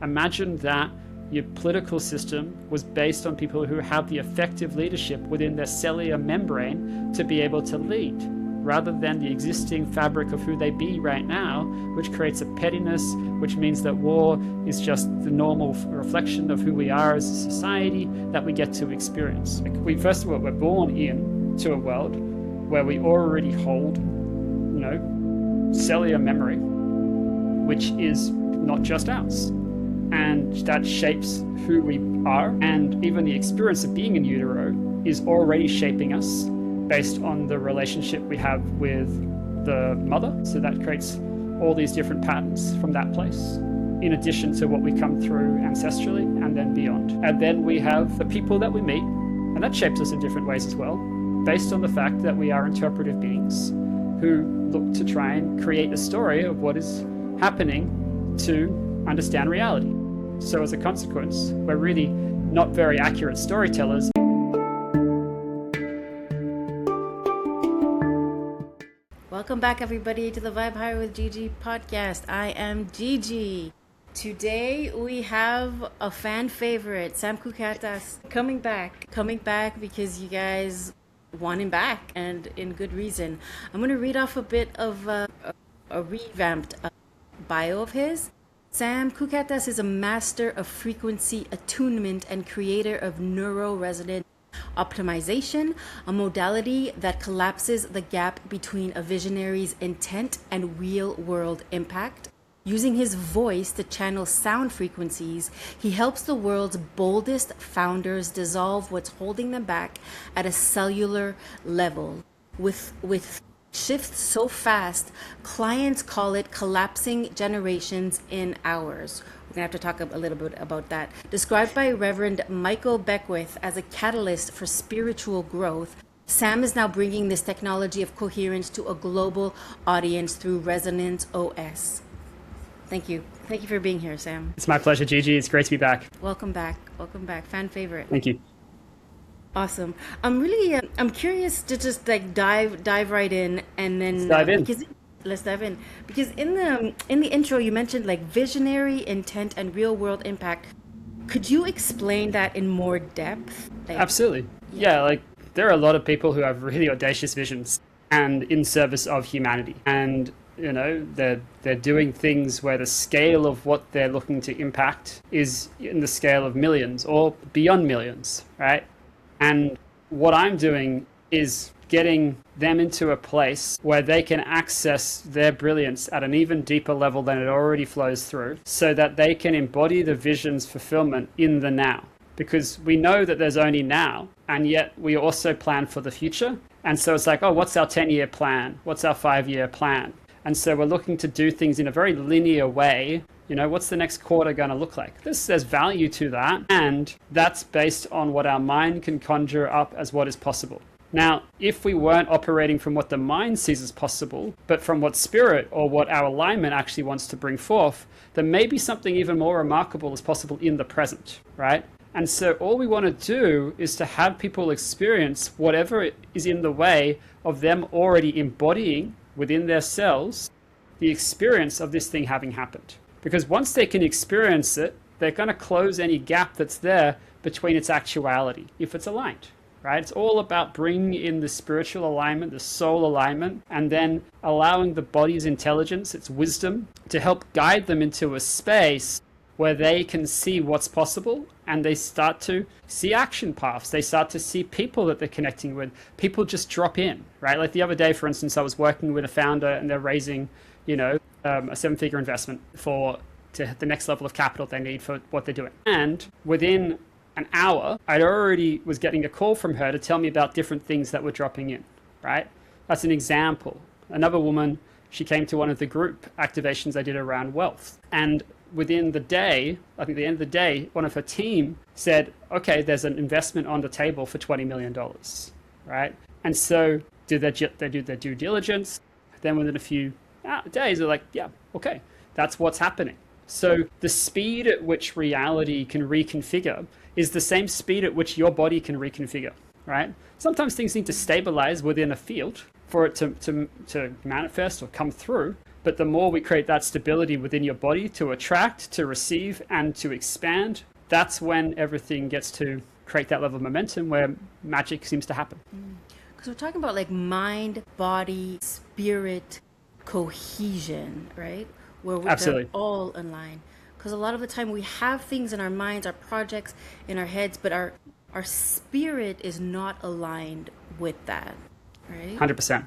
Imagine that your political system was based on people who have the effective leadership within their cellular membrane to be able to lead, rather than the existing fabric of who they be right now, which creates a pettiness, which means that war is just the normal reflection of who we are as a society that we get to experience. First of all, we're born into a world where we already hold, cellular memory, which is not just ours. And that shapes who we are, and even the experience of being in utero is already shaping us based on the relationship we have with the mother. So that creates all these different patterns from that place, in addition to what we come through ancestrally and then beyond. And then we have the people that we meet, and that shapes us in different ways as well, based on the fact that we are interpretive beings who look to try and create a story of what is happening to understand reality. So as a consequence, we're really not very accurate storytellers. Welcome back, everybody, to the Vibe Higher with Gigi podcast. I am Gigi. Today we have a fan favorite, Sam Kukathas, coming back because you guys want him back, and in good reason. I'm going to read off a bit of a revamped bio of his. Sam Kukathas is a master of frequency attunement and creator of neuro-resonant optimization, a modality that collapses the gap between a visionary's intent and real-world impact. Using his voice to channel sound frequencies, he helps the world's boldest founders dissolve what's holding them back at a cellular level. With shifts so fast, clients call it collapsing generations in hours. We're going to have to talk a little bit about that. Described by Reverend Michael Beckwith as a catalyst for spiritual growth, Sam is now bringing this technology of coherence to a global audience through Resonance OS. Thank you. Thank you for being here, Sam. It's my pleasure, Gigi. It's great to be back. Welcome back. Fan favorite. Thank you. Awesome. I'm curious to just dive right in, and then let's dive in because in the intro you mentioned visionary intent and real world impact. Could you explain that in more depth? Absolutely. Yeah, there are a lot of people who have really audacious visions and in service of humanity, and they're doing things where the scale of what they're looking to impact is in the scale of millions or beyond millions, right? And what I'm doing is getting them into a place where they can access their brilliance at an even deeper level than it already flows through, so that they can embody the vision's fulfillment in the now. Because we know that there's only now, and yet we also plan for the future. And so it's what's our 10-year plan? What's our 5-year plan? And so we're looking to do things in a very linear way. What's the next quarter going to look like? There's value to that. And that's based on what our mind can conjure up as what is possible. Now, if we weren't operating from what the mind sees as possible, but from what spirit or what our alignment actually wants to bring forth, then maybe something even more remarkable is possible in the present, right? And so all we want to do is to have people experience whatever is in the way of them already embodying within their cells the experience of this thing having happened. Because once they can experience it, they're going to close any gap that's there between its actuality, if it's aligned, right? It's all about bringing in the spiritual alignment, the soul alignment, and then allowing the body's intelligence, its wisdom, to help guide them into a space where they can see what's possible, and they start to see action paths. They start to see people that they're connecting with. People just drop in, right? Like the other day, for instance, I was working with a founder, and they're raising, a 7-figure investment to the next level of capital they need for what they're doing. And within an hour, I already was getting a call from her to tell me about different things that were dropping in, right? That's an example. Another woman, she came to one of the group activations I did around wealth, and within the day, I think at the end of the day, one of her team said, okay, there's an investment on the table for $20 million, right? And so they do their due diligence. Then within a few days, they're like, yeah, okay, that's what's happening. So the speed at which reality can reconfigure is the same speed at which your body can reconfigure, right? Sometimes things need to stabilize within a field for it to manifest or come through. But the more we create that stability within your body to attract, to receive, and to expand, that's when everything gets to create that level of momentum where magic seems to happen. Because we're talking about like mind, body, spirit, cohesion, right? Where Absolutely. they're all in line. Because a lot of the time we have things in our minds, our projects in our heads, but our spirit is not aligned with that, right? 100%.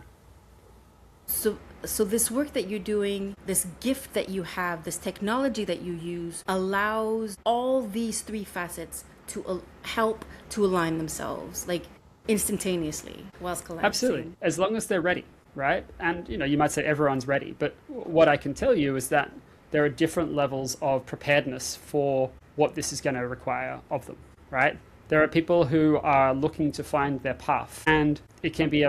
So this work that you're doing, this gift that you have, this technology that you use allows all these three facets to help to align themselves, like instantaneously whilst collapsing. Absolutely. As long as they're ready, right? And, you might say everyone's ready, but what I can tell you is that there are different levels of preparedness for what this is going to require of them, right? There are people who are looking to find their path, and it can be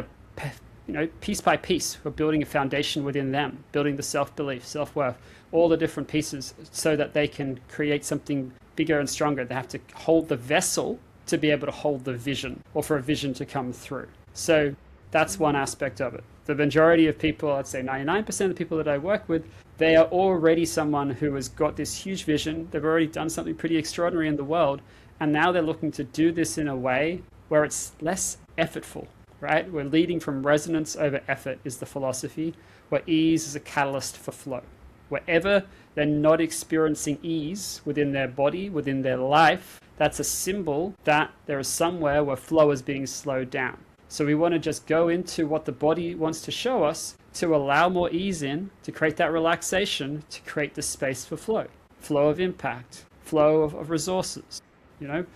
piece by piece, we're building a foundation within them, building the self-belief, self-worth, all the different pieces so that they can create something bigger and stronger. They have to hold the vessel to be able to hold the vision, or for a vision to come through. So that's one aspect of it. The majority of people, I'd say 99% of the people that I work with, they are already someone who has got this huge vision. They've already done something pretty extraordinary in the world, and now they're looking to do this in a way where it's less effortful. Right? We're leading from resonance over effort is the philosophy, where ease is a catalyst for flow. Wherever they're not experiencing ease within their body, within their life, that's a symbol that there is somewhere where flow is being slowed down. So we want to just go into what the body wants to show us to allow more ease in, to create that relaxation, to create the space for flow of impact, flow of resources.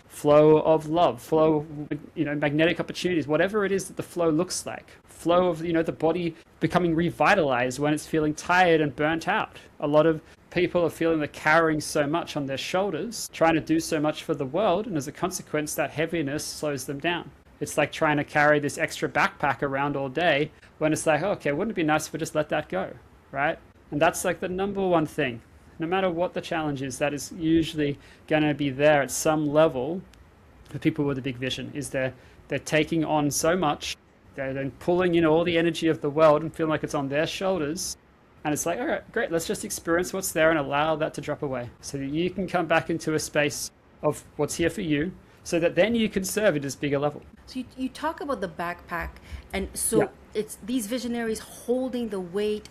Flow of love, flow of, magnetic opportunities, whatever it is that the flow looks like. Flow of, the body becoming revitalized when it's feeling tired and burnt out. A lot of people are feeling they're carrying so much on their shoulders, trying to do so much for the world, and as a consequence, that heaviness slows them down. It's like trying to carry this extra backpack around all day when it's like, okay, wouldn't it be nice if we just let that go, right? And that's like the number one thing. No matter what the challenge is, that is usually going to be there at some level for people with a big vision, is they're taking on so much, they're then pulling in all the energy of the world and feeling like it's on their shoulders. And it's like, all right, great, let's just experience what's there and allow that to drop away so that you can come back into a space of what's here for you, so that then you can serve at this bigger level. So you talk about the backpack, and so it's these visionaries holding the weight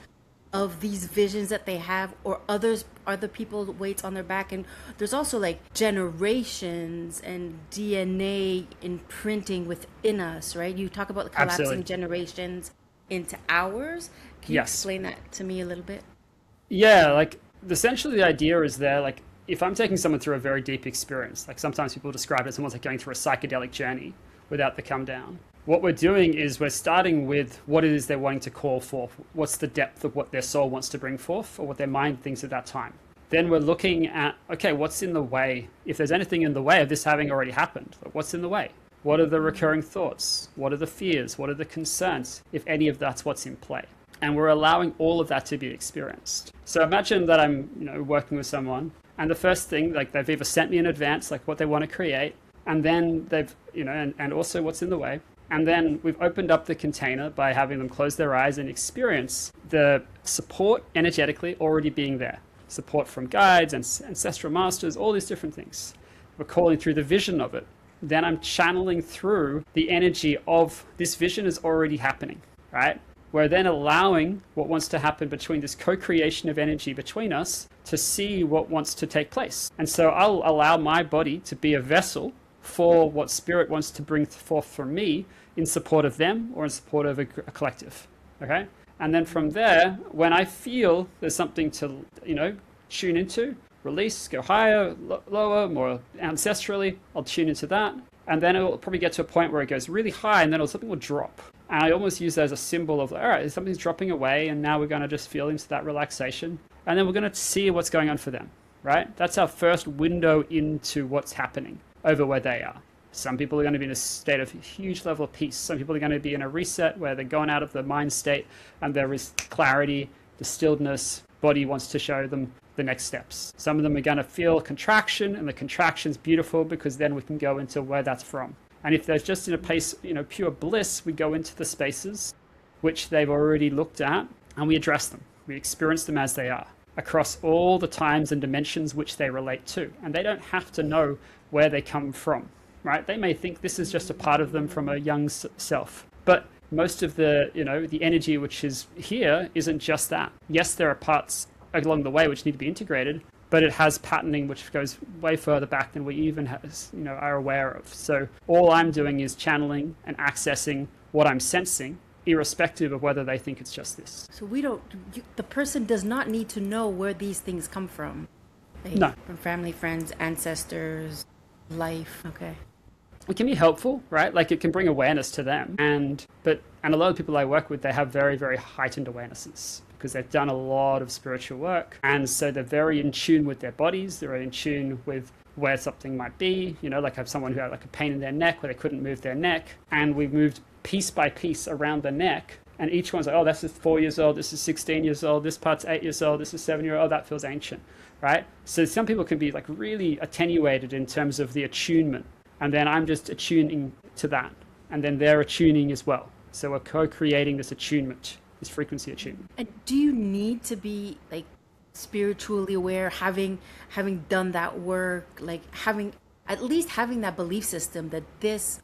of these visions that they have, or other people weights on their back. And there's also like generations and DNA imprinting within us, right? You talk about the collapsing Absolutely. Generations into hours. Can you explain that to me a little bit? Yeah, like essentially the idea is there, like if I'm taking someone through a very deep experience, like sometimes people describe it as someone's like going through a psychedelic journey without the come down. What we're doing is we're starting with what it is they're wanting to call forth. What's the depth of what their soul wants to bring forth, or what their mind thinks at that time. Then we're looking at, okay, what's in the way? If there's anything in the way of this having already happened, what's in the way? What are the recurring thoughts? What are the fears? What are the concerns? If any of that's what's in play. And we're allowing all of that to be experienced. So imagine that I'm, working with someone, and the first thing, like they've either sent me in advance, like what they want to create, and then they've, and also what's in the way. And then we've opened up the container by having them close their eyes and experience the support energetically already being there. Support from guides and ancestral masters, all these different things. We're calling through the vision of it. Then I'm channeling through the energy of this vision is already happening, right? We're then allowing what wants to happen between this co-creation of energy between us to see what wants to take place. And so I'll allow my body to be a vessel for what spirit wants to bring forth from me in support of them or in support of a collective, okay? And then from there, when I feel there's something to, tune into, release, go higher, lower, more ancestrally, I'll tune into that. And then it'll probably get to a point where it goes really high, and then something will drop. And I almost use that as a symbol of, all right, something's dropping away, and now we're going to just feel into that relaxation. And then we're going to see what's going on for them, right? That's our first window into what's happening over where they are. Some people are going to be in a state of huge level of peace. Some people are going to be in a reset where they're going out of the mind state and there is clarity, distilledness, body wants to show them the next steps. Some of them are going to feel contraction, and the contraction's beautiful because then we can go into where that's from. And if they're just in a place, pure bliss, we go into the spaces which they've already looked at and we address them. We experience them as they are, across all the times and dimensions which they relate to. And they don't have to know where they come from, right? They may think this is just a part of them from a young self. But most of the, the energy which is here isn't just that. Yes, there are parts along the way which need to be integrated, but it has patterning which goes way further back than we even are aware of. So all I'm doing is channeling and accessing what I'm sensing, irrespective of whether they think it's just this. So the person does not need to know where these things come from. Like, no. From family, friends, ancestors, life. Okay. It can be helpful, right? Like it can bring awareness to them. And a lot of people I work with, they have very, very heightened awarenesses because they've done a lot of spiritual work. And so they're very in tune with their bodies. They're in tune with where something might be. Like I have someone who had like a pain in their neck where they couldn't move their neck. And we moved piece by piece around the neck. And each one's like, oh, this is 4 years old. This is 16 years old. This part's 8 years old. This is 7 years old. Oh, that feels ancient, right? So some people can be like really attenuated in terms of the attunement. And then I'm just attuning to that. And then they're attuning as well. So we're co-creating this attunement, this frequency attunement. And do you need to be like spiritually aware, having done that work, like at least having that belief system that this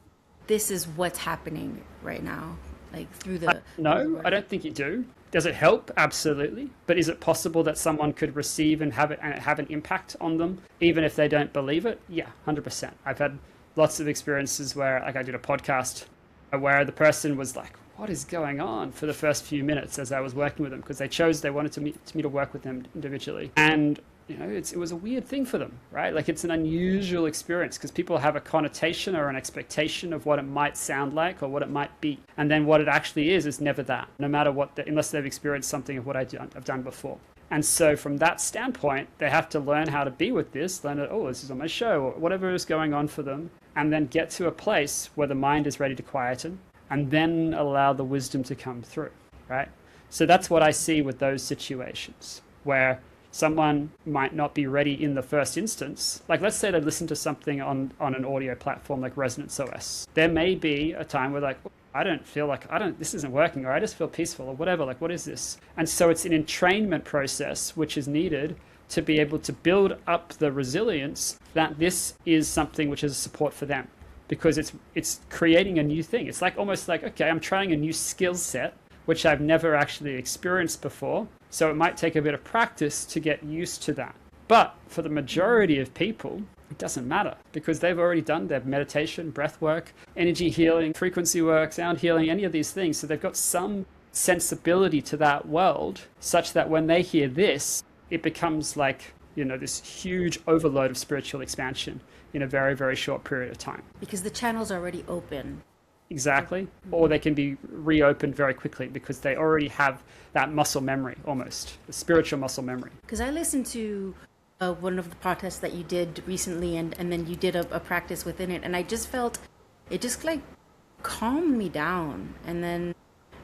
is what's happening right now, like through the... No, I don't think you do. Does it help? Absolutely. But is it possible that someone could receive and have an impact on them, even if they don't believe it? Yeah, 100%. I've had lots of experiences where, like I did a podcast where the person was like, what is going on for the first few minutes as I was working with them, because they wanted me to work with them individually. And it was a weird thing for them, right? Like it's an unusual experience because people have a connotation or an expectation of what it might sound like or what it might be. And then what it actually is never that, no matter what, unless they've experienced something of what I've done before. And so from that standpoint, they have to learn how to be with this, learn that, oh, this is on my show, or whatever is going on for them, and then get to a place where the mind is ready to quieten, and then allow the wisdom to come through, right? So that's what I see with those situations, where someone might not be ready in the first instance. Like let's say they listen to something on an audio platform like Resonance OS. There may be a time where like, this isn't working, or I just feel peaceful, or whatever, like what is this? And so it's an entrainment process which is needed to be able to build up the resilience that this is something which is a support for them, because it's creating a new thing. It's like almost like, okay, I'm trying a new skill set which I've never actually experienced before. So it might take a bit of practice to get used to that. But for the majority of people, it doesn't matter because they've already done their meditation, breath work, energy healing, frequency work, sound healing, any of these things. So they've got some sensibility to that world such that when they hear this, it becomes like, this huge overload of spiritual expansion in a very, very short period of time. Because the channel's already open. Exactly. Or they can be reopened very quickly because they already have that muscle memory, almost the spiritual muscle memory. Because I listened to one of the podcasts that you did recently, and then you did a practice within it, and I just felt it just like calmed me down, and then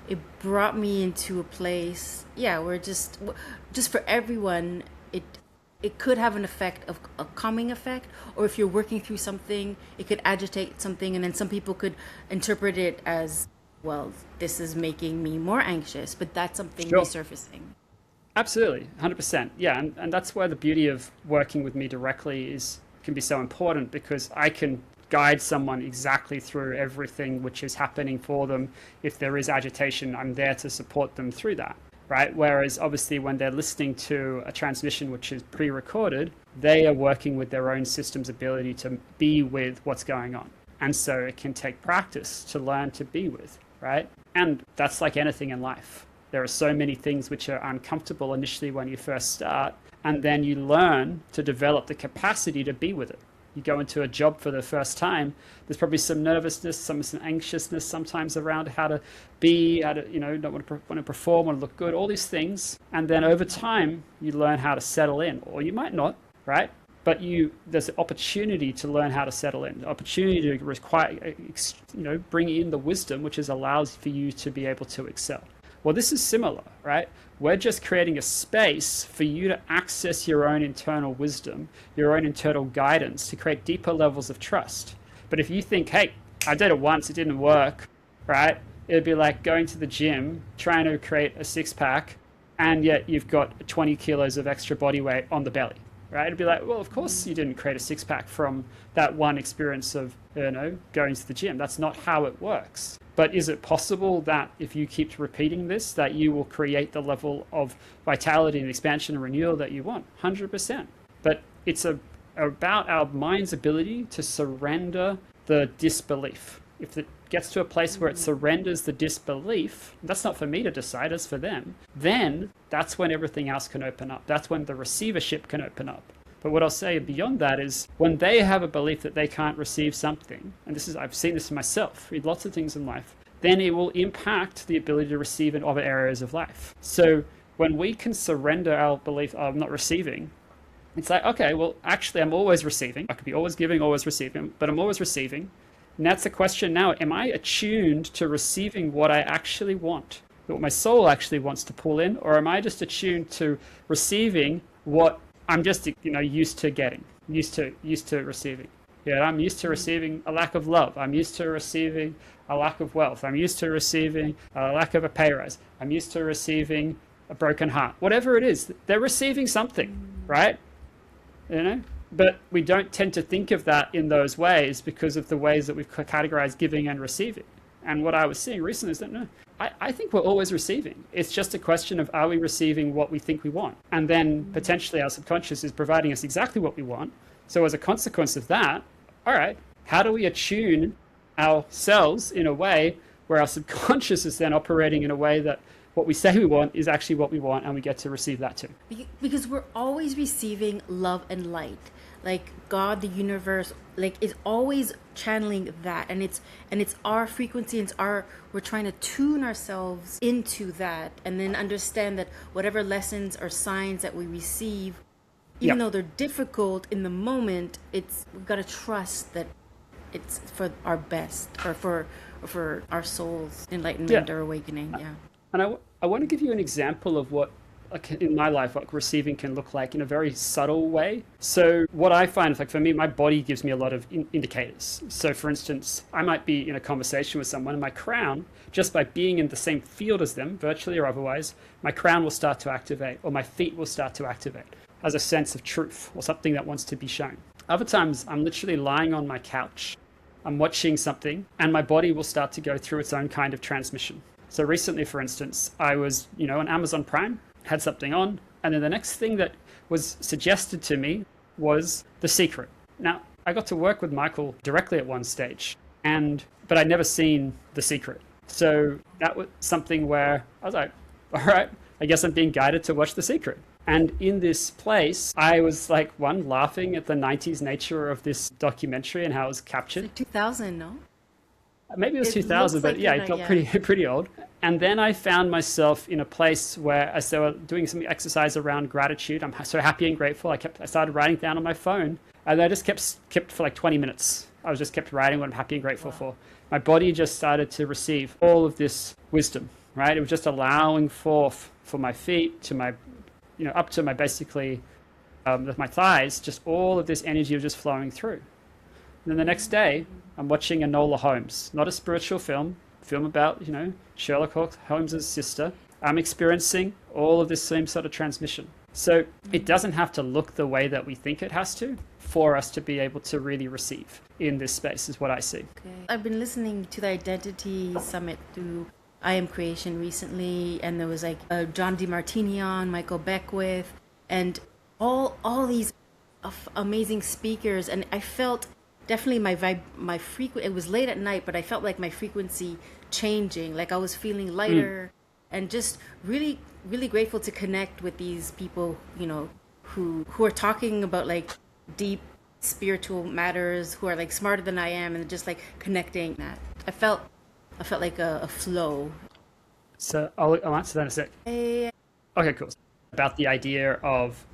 it brought me into a place, where just for everyone, it could have an effect of a calming effect, or if you're working through something, it could agitate something, and then some people could interpret it as, well, this is making me more anxious, but that's something resurfacing. Absolutely, 100%. Yeah, and that's where the beauty of working with me directly can be so important, because I can guide someone exactly through everything which is happening for them. If there is agitation, I'm there to support them through that. Right? Whereas obviously when they're listening to a transmission which is pre-recorded, they are working with their own system's ability to be with what's going on. And so it can take practice to learn to be with, right? And that's like anything in life. There are so many things which are uncomfortable initially when you first start, and then you learn to develop the capacity to be with it. You go into a job for the first time, there's probably some nervousness, some anxiousness sometimes around how to be, how to, don't want to perform, want to look good, all these things. And then over time, you learn how to settle in, or you might not, right? But there's an opportunity to learn how to settle in, opportunity to bring in the wisdom, which allows for you to be able to excel. Well, this is similar, right? We're just creating a space for you to access your own internal wisdom, your own internal guidance, to create deeper levels of trust. But if you think, hey, I did it once, it didn't work, right? It'd be like going to the gym, trying to create a six-pack, and yet you've got 20 kilos of extra body weight on the belly, right? It'd be like, well, of course you didn't create a six-pack from that one experience of, going to the gym. That's not how it works. But is it possible that if you keep repeating this, that you will create the level of vitality and expansion and renewal that you want? 100%. But it's about our mind's ability to surrender the disbelief. If it gets to a place where it surrenders the disbelief, that's not for me to decide, it's for them, then that's when everything else can open up. That's when the receivership can open up. But what I'll say beyond that is when they have a belief that they can't receive something, and I've seen this myself, read lots of things in life, then it will impact the ability to receive in other areas of life. So when we can surrender our belief of not receiving, it's like, okay, well, actually, I'm always receiving. I could be always giving, always receiving, but I'm always receiving. And that's the question now. Am I attuned to receiving what I actually want, what my soul actually wants to pull in? Or am I just attuned to receiving what I'm just, used to getting, used to receiving? Yeah, I'm used to receiving a lack of love. I'm used to receiving a lack of wealth. I'm used to receiving a lack of a pay rise. I'm used to receiving a broken heart. Whatever it is, they're receiving something, right? But we don't tend to think of that in those ways because of the ways that we've categorized giving and receiving. And what I was seeing recently is that, no, I think we're always receiving. It's just a question of, are we receiving what we think we want? And then potentially our subconscious is providing us exactly what we want. So as a consequence of that, all right, how do we attune ourselves in a way where our subconscious is then operating in a way that what we say we want is actually what we want, and we get to receive that too? Because we're always receiving love and light. Like God, the universe, is always channeling that, and it's our frequency, and we're trying to tune ourselves into that, and then understand that whatever lessons or signs that we receive, even though they're difficult in the moment, we've got to trust that it's for our best, or for our soul's enlightenment or awakening. Yeah. And I want to give you an example of what, in my life, what receiving can look like in a very subtle way. So what I find is, for me, my body gives me a lot of indicators. So for instance, I might be in a conversation with someone and my crown, just by being in the same field as them, virtually or otherwise, my crown will start to activate, or my feet will start to activate as a sense of truth or something that wants to be shown. Other times, I'm literally lying on my couch, I'm watching something, and my body will start to go through its own kind of transmission. So recently, for instance, I was, on Amazon Prime, had something on, and then the next thing that was suggested to me was The Secret. Now, I got to work with Michael directly at one stage, but I'd never seen The Secret. So that was something where I was like, all right, I guess I'm being guided to watch The Secret. And in this place, I was laughing at the 90s nature of this documentary and how it was captured. It's 2000, no? Maybe it was 2000, but yeah, it got pretty old. And then I found myself in a place where, as they were doing some exercise around gratitude, I'm so happy and grateful. I started writing down on my phone, and I just kept for 20 minutes. I was just kept writing what I'm happy and grateful for. My body just started to receive all of this wisdom, right? It was just allowing for my feet to my, up to my basically, with my thighs, just all of this energy was just flowing through. And then the next day, I'm watching Enola Holmes, not a spiritual film about, Sherlock Holmes' sister. I'm experiencing all of this same sort of transmission. So it doesn't have to look the way that we think it has to for us to be able to really receive in this space, is what I see. Okay. I've been listening to the Identity Summit through I Am Creation recently, and there was John DeMartini on, Michael Beckwith, and all these amazing speakers, and I felt definitely my frequency, it was late at night, but I felt like my frequency changing, I was feeling lighter, and just really, really grateful to connect with these people, who are talking about deep spiritual matters, who are smarter than I am, and just connecting that. I felt like a flow. So I'll answer that in a sec. Okay, cool. About the idea of,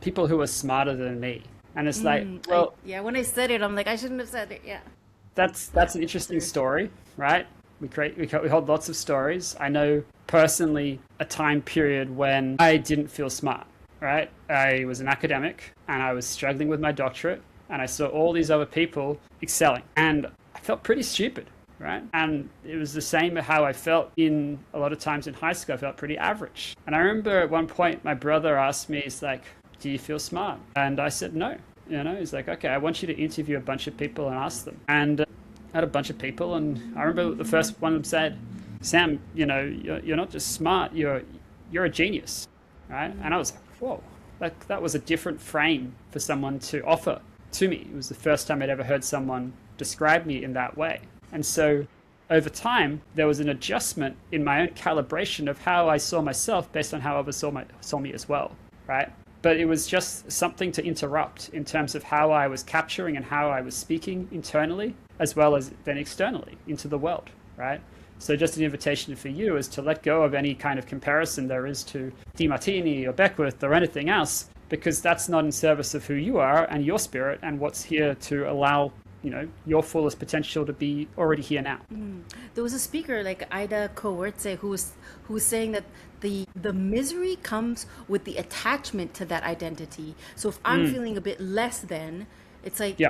people who are smarter than me. And it's when I said it, I'm like, I shouldn't have said it. Yeah. That's an interesting story, right? We hold lots of stories. I know personally a time period when I didn't feel smart, right? I was an academic and I was struggling with my doctorate, and I saw all these other people excelling, and I felt pretty stupid. right? And it was the same how I felt in a lot of times in high school. I felt pretty average. And I remember at one point my brother asked me, he's like, do you feel smart? And I said no. He's like, okay, I want you to interview a bunch of people and ask them. And I had a bunch of people, and I remember the first one of them said, Sam, you're not just smart, you're a genius, right? And I was like, whoa, that was a different frame for someone to offer to me. It was the first time I'd ever heard someone describe me in that way. And so over time, there was an adjustment in my own calibration of how I saw myself based on how others saw me as well, right? But it was just something to interrupt in terms of how I was capturing and how I was speaking internally, as well as then externally into the world, right? So just an invitation for you is to let go of any kind of comparison there is to DeMartini or Beckwith or anything else, because that's not in service of who you are and your spirit and what's here to allow your fullest potential to be already here now. There was a speaker like Ida Kowertze who was saying that the misery comes with the attachment to that identity. So if I'm feeling a bit less than, it's like,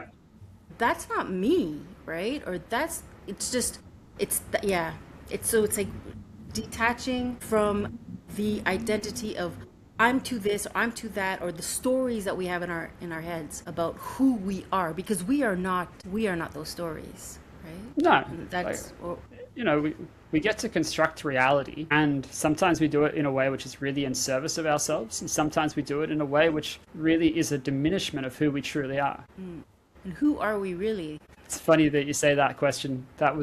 that's not me, right? Or it's like detaching from the identity of I'm to this or I'm to that, or the stories that we have in our heads about who we are, because we are not those stories, right? No, and that's we get to construct reality, and sometimes we do it in a way which is really in service of ourselves, and sometimes we do it in a way which really is a diminishment of who we truly are. And who are we really? It's funny that you say that question. That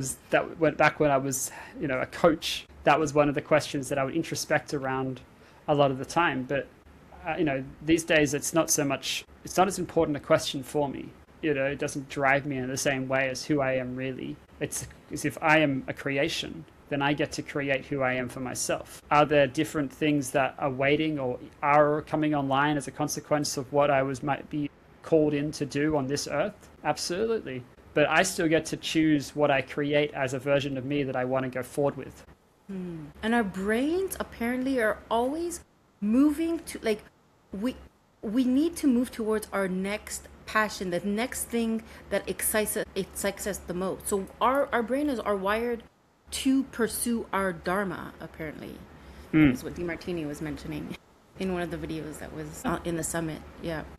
went back when I was a coach. That was one of the questions that I would introspect around a lot of the time. But these days it's not as important a question for me. It doesn't drive me in the same way as who I am really. It's as if I am a creation, then I get to create who I am for myself. Are there different things that are waiting or are coming online as a consequence of what I might be called in to do on this earth? Absolutely. But I still get to choose what I create as a version of me that I want to go forward with. And our brains apparently are always moving to, like, we need to move towards our next passion, the next thing that excites us the most. So our brain are wired to pursue our dharma, apparently. That's what DeMartini was mentioning in one of the videos that was in the summit.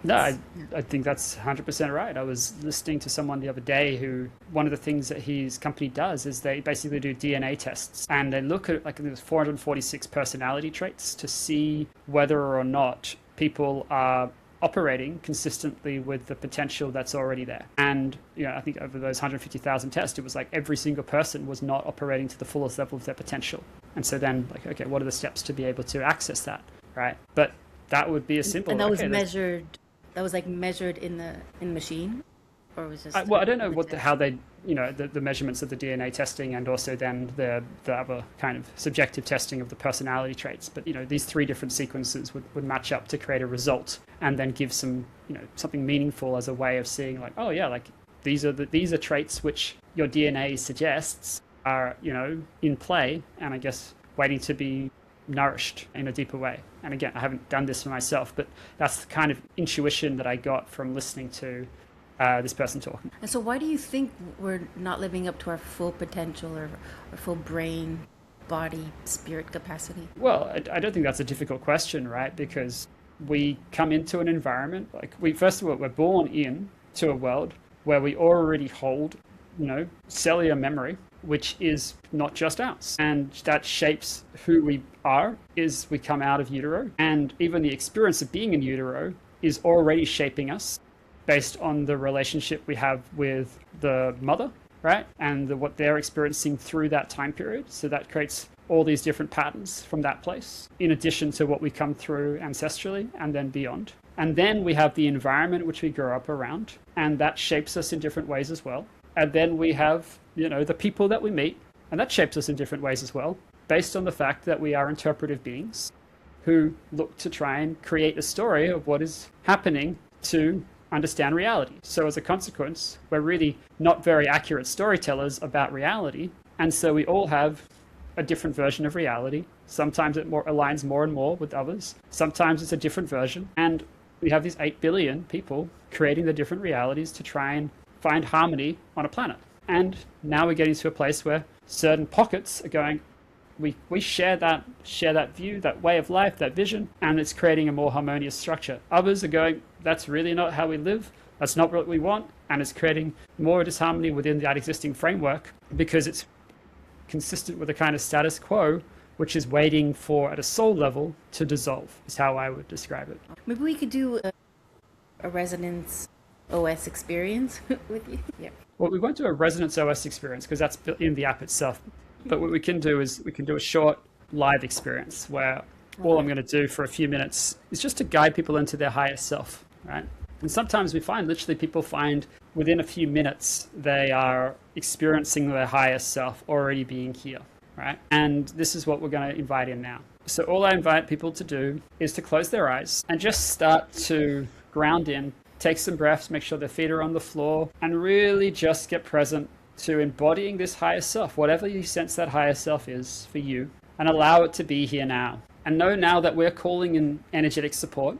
No, I think that's 100% right. I was listening to someone the other day who, one of the things that his company does is they basically do DNA tests, and they look at like there's 446 personality traits to see whether or not people are operating consistently with the potential that's already there. And I think over those 150,000 tests, it was like every single person was not operating to the fullest level of their potential. And so then, like, okay, what are the steps to be able to access that? Right, but that would be a simple. And that was measured. That was like measured in the machine, or was just. I don't know how they, the measurements of the DNA testing, and also then the other kind of subjective testing of the personality traits. But these three different sequences would match up to create a result, and then give some something meaningful as a way of seeing like, oh yeah, like these are traits which your DNA suggests are in play, and I guess waiting to be nourished in a deeper way. And again, I haven't done this for myself, but that's the kind of intuition that I got from listening to this person talking. And so why do you think we're not living up to our full potential or our full brain, body, spirit capacity? Well, I don't think that's a difficult question, right? Because we come into an environment, like first of all, we're born into a world where we already hold, cellular memory, which is not just ours. And that shapes who we are as we come out of utero. And even the experience of being in utero is already shaping us based on the relationship we have with the mother, right? And what they're experiencing through that time period. So that creates all these different patterns from that place, in addition to what we come through ancestrally and then beyond. And then we have the environment which we grow up around, and that shapes us in different ways as well. And then we have, the people that we meet, and that shapes us in different ways as well, based on the fact that we are interpretive beings who look to try and create a story of what is happening to understand reality. So as a consequence, we're really not very accurate storytellers about reality. And so we all have a different version of reality. Sometimes it aligns more and more with others. Sometimes it's a different version. And we have these 8 billion people creating the different realities to try and find harmony on a planet. And now we're getting to a place where certain pockets are going, we share that view, that way of life, that vision, and it's creating a more harmonious structure. Others are going, that's really not how we live. That's not what we want. And it's creating more disharmony within that existing framework because it's consistent with a kind of status quo, which is waiting for, at a soul level, to dissolve, is how I would describe it. Maybe we could do a resonance OS experience with you. Yeah. Well, we won't do a resonance OS experience because that's built in the app itself. But what we can do is we can do a short live experience where all I'm going to do for a few minutes is just to guide people into their higher self, right? And sometimes we find, literally, people find within a few minutes they are experiencing their higher self already being here, right? And this is what we're going to invite in now. So all I invite people to do is to close their eyes and just start to ground in, take some breaths, make sure their feet are on the floor, and really just get present to embodying this higher self, whatever you sense that higher self is for you, and allow it to be here now. And know now that we're calling in energetic support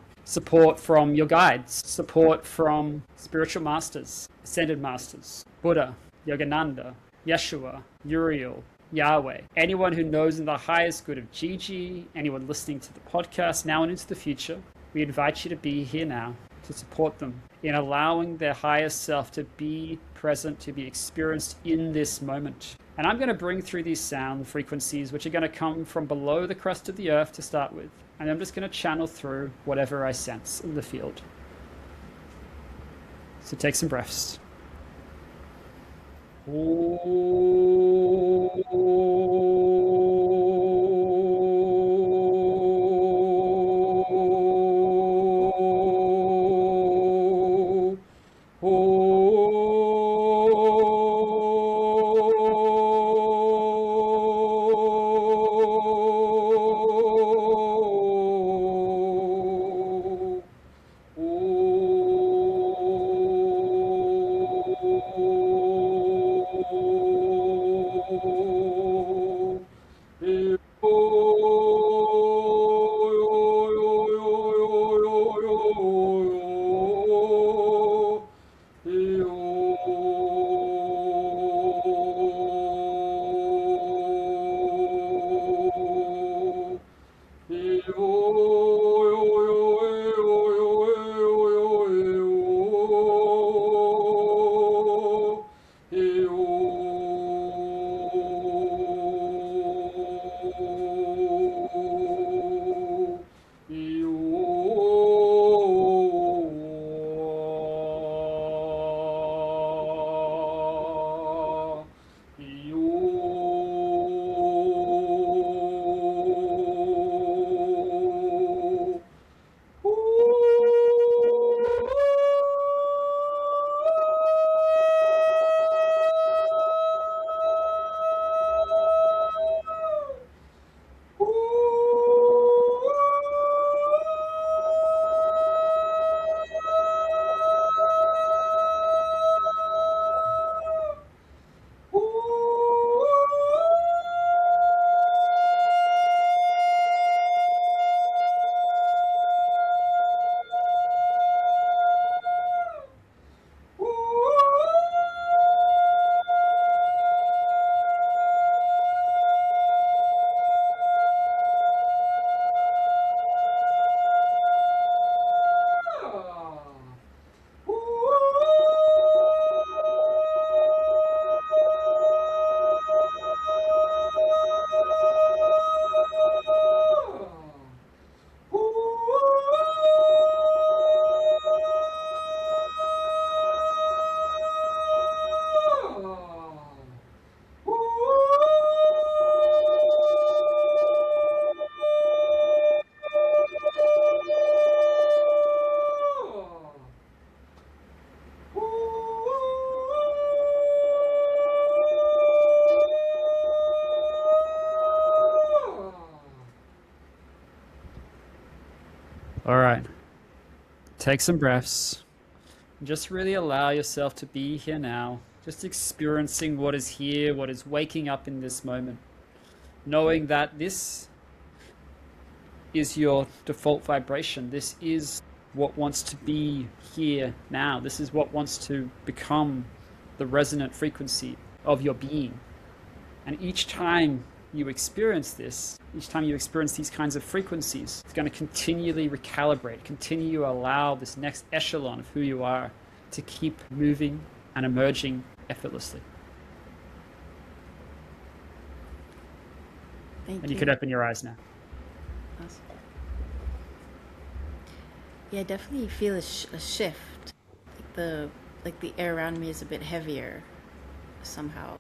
from your guides, support from spiritual masters, ascended masters, Buddha, Yogananda, Yeshua, Uriel, Yahweh, anyone who knows in the highest good of Gigi, anyone listening to the podcast now and into the future. We invite you to be here now to support them in allowing their higher self to be present, to be experienced in this moment. And I'm going to bring through these sound frequencies, which are going to come from below the crust of the earth to start with. And I'm just going to channel through whatever I sense in the field. So take some breaths. All right. Take some breaths. Just really allow yourself to be here now. Just experiencing what is here, what is waking up in this moment. Knowing that this is your default vibration. This is what wants to be here now. This is what wants to become the resonant frequency of your being. And each time you experience this, each time you experience these kinds of frequencies, it's going to continually recalibrate, continue to allow this next echelon of who you are to keep moving and emerging effortlessly. Thank and you could open your eyes now. Awesome. Yeah, I definitely feel a shift. Like the air around me is a bit heavier somehow.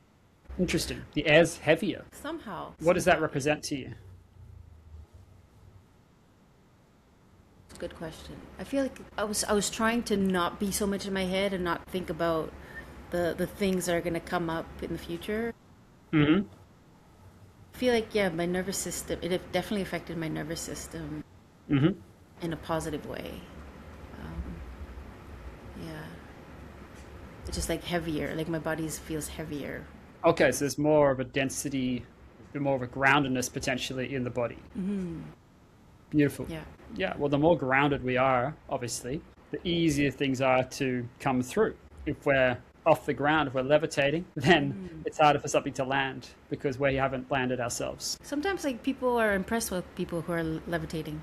Interesting. The air's heavier. Somehow. What does that represent to you? Good question. I feel like I was trying to not be so much in my head and not think about the things that are going to come up in the future. Mm-hmm. I feel like, yeah, my nervous system, it definitely affected my nervous system in a positive way. Yeah. It's just like heavier, like my body feels heavier. Okay, so there's more of a density, more of a groundedness potentially in the body. Mm-hmm. Beautiful. Yeah. Yeah, well, the more grounded we are, obviously, the easier things are to come through. If we're off the ground, if we're levitating, then it's harder for something to land because we haven't landed ourselves. Sometimes like people are impressed with people who are levitating.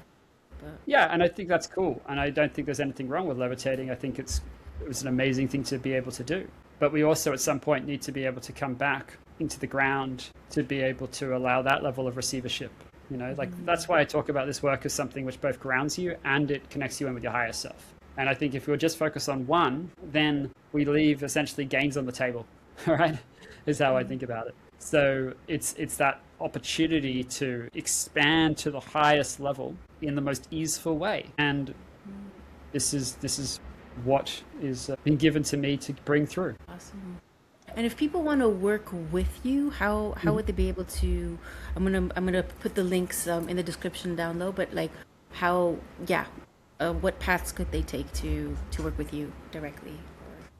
But... Yeah, and I think that's cool. And I don't think there's anything wrong with levitating. I think it was an amazing thing to be able to do. But we also at some point need to be able to come back into the ground to be able to allow that level of receivership. You know, like that's why I talk about this work as something which both grounds you and it connects you in with your higher self. And I think if we were just focused on one, then we leave essentially gains on the table, all right? Is how I think about it. So it's that opportunity to expand to the highest level in the most easeful way. And this is what is been given to me to bring through. Awesome. And if people want to work with you, how would they be able to? I'm gonna put the links in the description down low. But like, what paths could they take to work with you directly?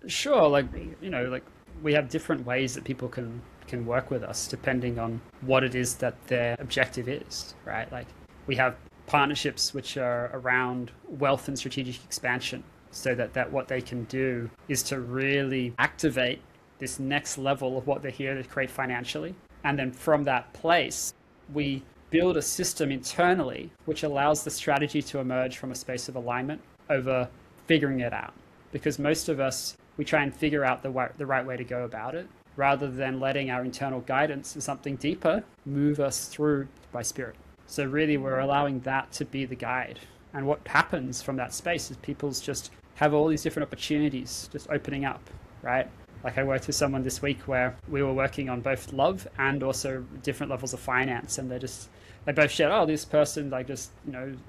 Sure, like like we have different ways that people can work with us depending on what it is that their objective is, right? Like we have partnerships which are around wealth and strategic expansion, so that what they can do is to really activate this next level of what they're here to create financially. And then from that place, we build a system internally which allows the strategy to emerge from a space of alignment over figuring it out. Because most of us, we try and figure out the right way to go about it, rather than letting our internal guidance and something deeper move us through by spirit. So really we're allowing that to be the guide. And what happens from that space is people's just have all these different opportunities just opening up, right? Like I worked with someone this week where we were working on both love and also different levels of finance. And they both shared, oh, this person like just,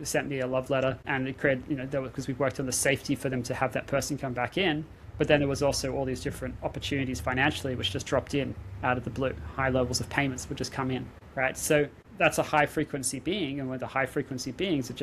sent me a love letter, and it created, because we worked on the safety for them to have that person come back in. But then there was also all these different opportunities financially, which just dropped in out of the blue. High levels of payments would just come in, right? So that's a high frequency being. And with the high frequency beings, it's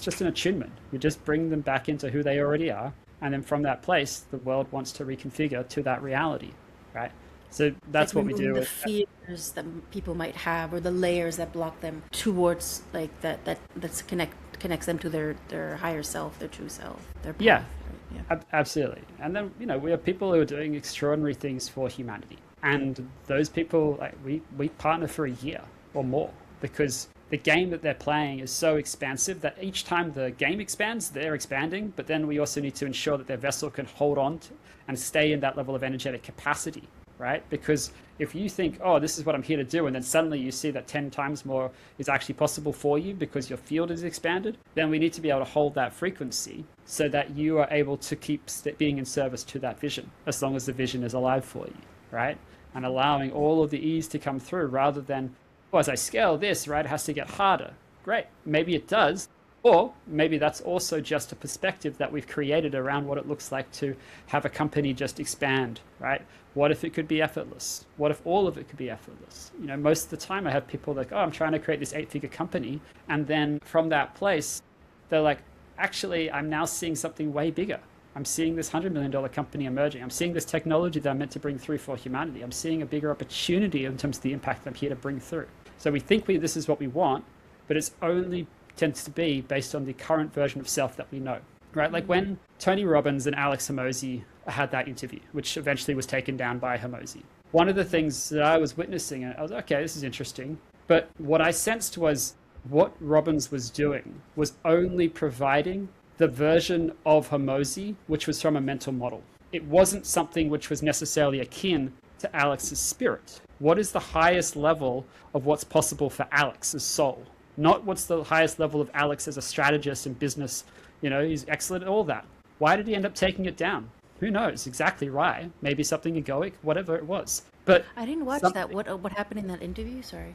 just an attunement. You just bring them back into who they already are. And then from that place, the world wants to reconfigure to that reality, right? So that's like what we do. The fears that people might have, or the layers that block them towards like that's connects them to their higher self, their true self, their path. Yeah, right? Yeah. Absolutely. And then we have people who are doing extraordinary things for humanity, and those people like we partner for a year or more because the game that they're playing is so expansive that each time the game expands, they're expanding. But then we also need to ensure that their vessel can hold on to and stay in that level of energetic capacity, right? Because if you think, oh, this is what I'm here to do, and then suddenly you see that 10 times more is actually possible for you because your field is expanded, then we need to be able to hold that frequency so that you are able to keep being in service to that vision as long as the vision is alive for you, right? And allowing all of the ease to come through rather than, well, as I scale this, right, it has to get harder. Great, maybe it does. Or maybe that's also just a perspective that we've created around what it looks like to have a company just expand, right? What if it could be effortless? What if all of it could be effortless? Most of the time I have people like, oh, I'm trying to create this 8-figure company. And then from that place, they're like, actually, I'm now seeing something way bigger. I'm seeing this $100 million company emerging. I'm seeing this technology that I'm meant to bring through for humanity. I'm seeing a bigger opportunity in terms of the impact I'm here to bring through. So we think this is what we want, but it's only tends to be based on the current version of self that we know, right? Like when Tony Robbins and Alex Hormozi I had that interview, which eventually was taken down by Hormozi. One of the things that I was witnessing, I was like, okay, this is interesting. But what I sensed was what Robbins was doing was only providing the version of Hormozi, which was from a mental model. It wasn't something which was necessarily akin to Alex's spirit. What is the highest level of what's possible for Alex's soul? Not what's the highest level of Alex as a strategist in business. He's excellent at all that. Why did he end up taking it down? Who knows exactly why? Maybe something egoic, whatever it was. But I didn't watch that. What happened in that interview? Sorry.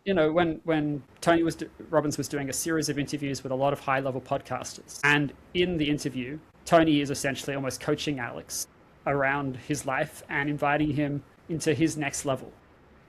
When Tony Robbins was doing a series of interviews with a lot of high-level podcasters, and in the interview, Tony is essentially almost coaching Alex around his life and inviting him into his next level.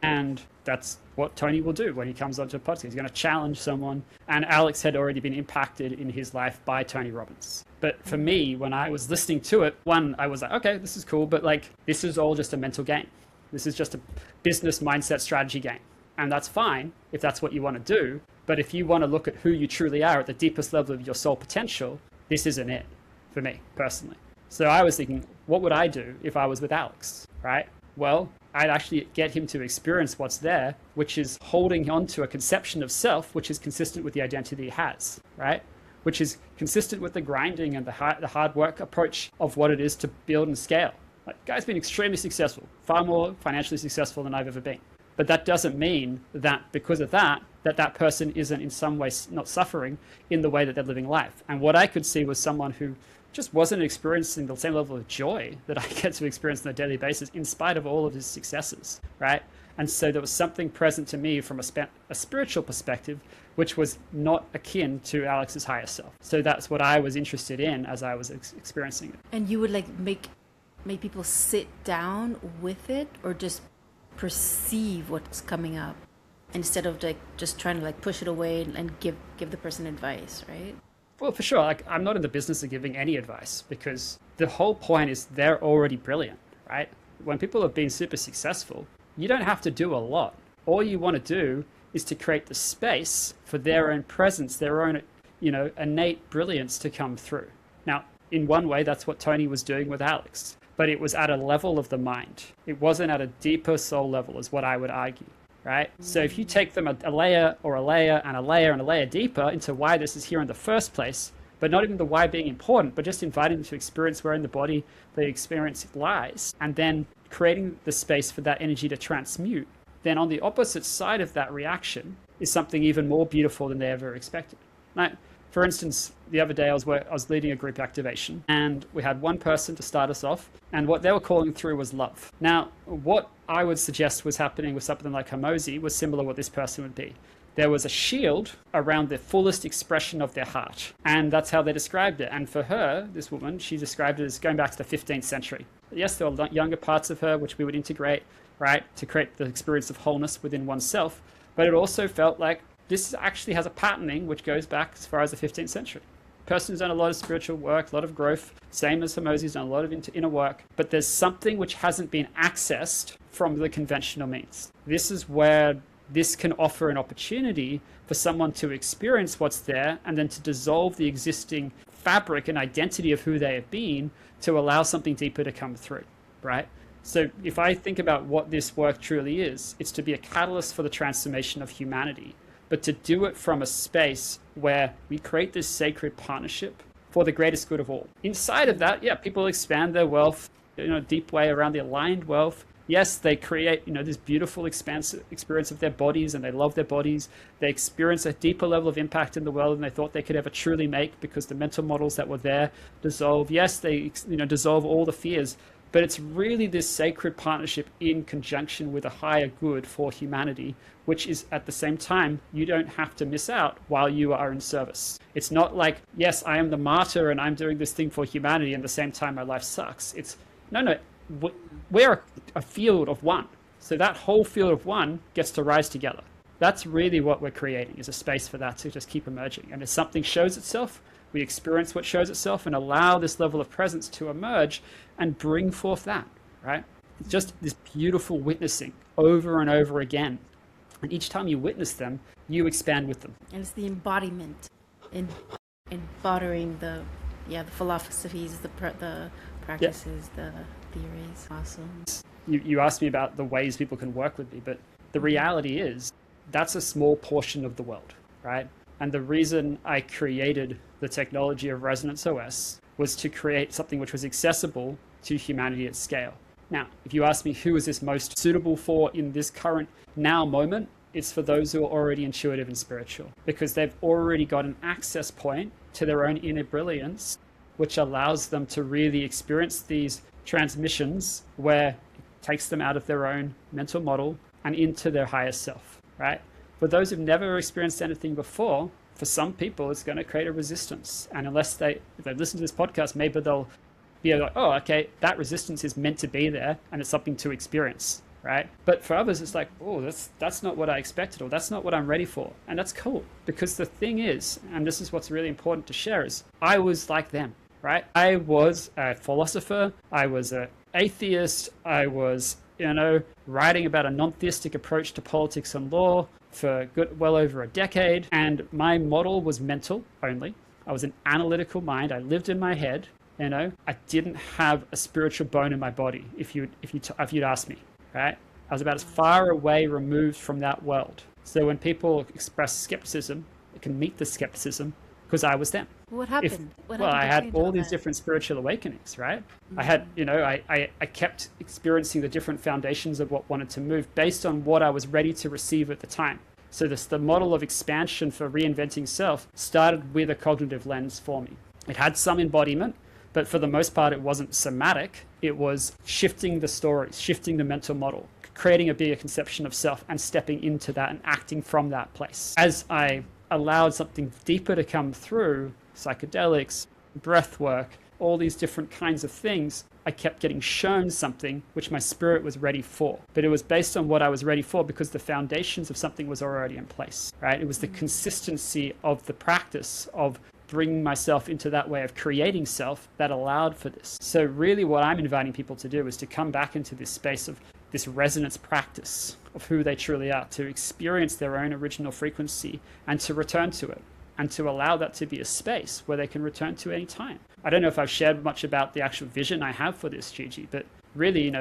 And that's what Tony will do when he comes onto a podcast. He's going to challenge someone. And Alex had already been impacted in his life by Tony Robbins. But for me, when I was listening to it, I was like, okay, this is cool. But this is all just a mental game. This is just a business mindset strategy game. And that's fine if that's what you want to do. But if you want to look at who you truly are at the deepest level of your soul potential, this isn't it for me personally. So I was thinking, what would I do if I was with Alex, right? Well, I'd actually get him to experience what's there, which is holding on to a conception of self, which is consistent with the identity he has, right? Which is consistent with the grinding and the hard work approach of what it is to build and scale. Guy's been extremely successful, far more financially successful than I've ever been. But that doesn't mean that because of that person isn't in some way not suffering in the way that they're living life. And what I could see was someone who just wasn't experiencing the same level of joy that I get to experience on a daily basis in spite of all of his successes, right? And so there was something present to me from a spiritual perspective, which was not akin to Alex's higher self. So that's what I was interested in as I was experiencing it. And you would make people sit down with it, or just perceive what's coming up instead of just trying to push it away and give the person advice, right? Well, for sure. I'm not in the business of giving any advice, because the whole point is they're already brilliant, right? When people have been super successful, you don't have to do a lot. All you want to do is to create the space for their own presence, their own, innate brilliance to come through. Now, in one way, that's what Tony was doing with Alex, but it was at a level of the mind. It wasn't at a deeper soul level, is what I would argue. Right? So if you take them a layer or a layer and a layer and a layer deeper into why this is here in the first place, but not even the why being important, but just inviting them to experience where in the body the experience lies, and then creating the space for that energy to transmute, then on the opposite side of that reaction is something even more beautiful than they ever expected. Now, for instance, the other day I was leading a group activation, and we had one person to start us off, and what they were calling through was love. Now, what I would suggest was happening with something like Hormozi was similar to what this person would be. There was a shield around the fullest expression of their heart, and that's how they described it. And for her, this woman, she described it as going back to the 15th century. Yes, there were younger parts of her which we would integrate, right, to create the experience of wholeness within oneself, but it also felt like this actually has a patterning which goes back as far as the 15th century. Person who's done a lot of spiritual work, a lot of growth, same as Hormozi's done a lot of inner work, but there's something which hasn't been accessed from the conventional means. This is where this can offer an opportunity for someone to experience what's there and then to dissolve the existing fabric and identity of who they have been to allow something deeper to come through, right? So if I think about what this work truly is, it's to be a catalyst for the transformation of humanity, but to do it from a space where we create this sacred partnership for the greatest good of all. Inside of that, yeah, people expand their wealth in a deep way around the aligned wealth. Yes, they create, this beautiful experience of their bodies, and they love their bodies. They experience a deeper level of impact in the world than they thought they could ever truly make, because the mental models that were there dissolve. Yes, they, dissolve all the fears, but it's really this sacred partnership in conjunction with a higher good for humanity, which is at the same time, you don't have to miss out while you are in service. It's not like, yes, I am the martyr and I'm doing this thing for humanity, and at the same time my life sucks. It's, no, we're a field of one. So that whole field of one gets to rise together. That's really what we're creating, is a space for that to just keep emerging. And if something shows itself, we experience what shows itself and allow this level of presence to emerge and bring forth that, right? It's just this beautiful witnessing over and over again. And each time you witness them, you expand with them. And it's the embodiment, embodying the Yeah, the philosophies, the Yeah. practices, the theories. Awesome. You asked me about the ways people can work with me, but the reality is that's a small portion of the world, right? And the reason I created the technology of Resonance OS was to create something which was accessible to humanity at scale. Now, if you ask me who is this most suitable for in this current now moment, it's for those who are already intuitive and spiritual, because they've already got an access point to their own inner brilliance, which allows them to really experience these transmissions where it takes them out of their own mental model and into their higher self, right? For those who've never experienced anything before, for some people, it's going to create a resistance. And if they listen to this podcast, maybe they'll be like, oh, okay, that resistance is meant to be there and it's something to experience, right? But for others, it's like, oh, that's not what I expected, or that's not what I'm ready for. And that's cool, because the thing is, and this is what's really important to share, is I was like them, right? I was a philosopher, I was an atheist, I was, writing about a non-theistic approach to politics and law for well over a decade. And my model was mental only. I was an analytical mind. I lived in my head. I didn't have a spiritual bone in my body, if you'd ask me, right? I was about as far away removed from that world. So when people express skepticism, it can meet the skepticism because I was them. What happened? I had all these different spiritual awakenings, right? Mm-hmm. I had, I kept experiencing the different foundations of what wanted to move based on what I was ready to receive at the time. So the model of expansion for reinventing self started with a cognitive lens for me. It had some embodiment, but for the most part, it wasn't somatic. It was shifting the stories, shifting the mental model, creating a bigger conception of self and stepping into that and acting from that place. As I allowed something deeper to come through, psychedelics, breath work, all these different kinds of things, I kept getting shown something which my spirit was ready for. But it was based on what I was ready for because the foundations of something was already in place, right? It was the consistency of the practice of bringing myself into that way of creating self that allowed for this. So really what I'm inviting people to do is to come back into this space of this resonance practice of who they truly are, to experience their own original frequency and to return to it, and to allow that to be a space where they can return to any time. I don't know if I've shared much about the actual vision I have for this, Gigi, but really,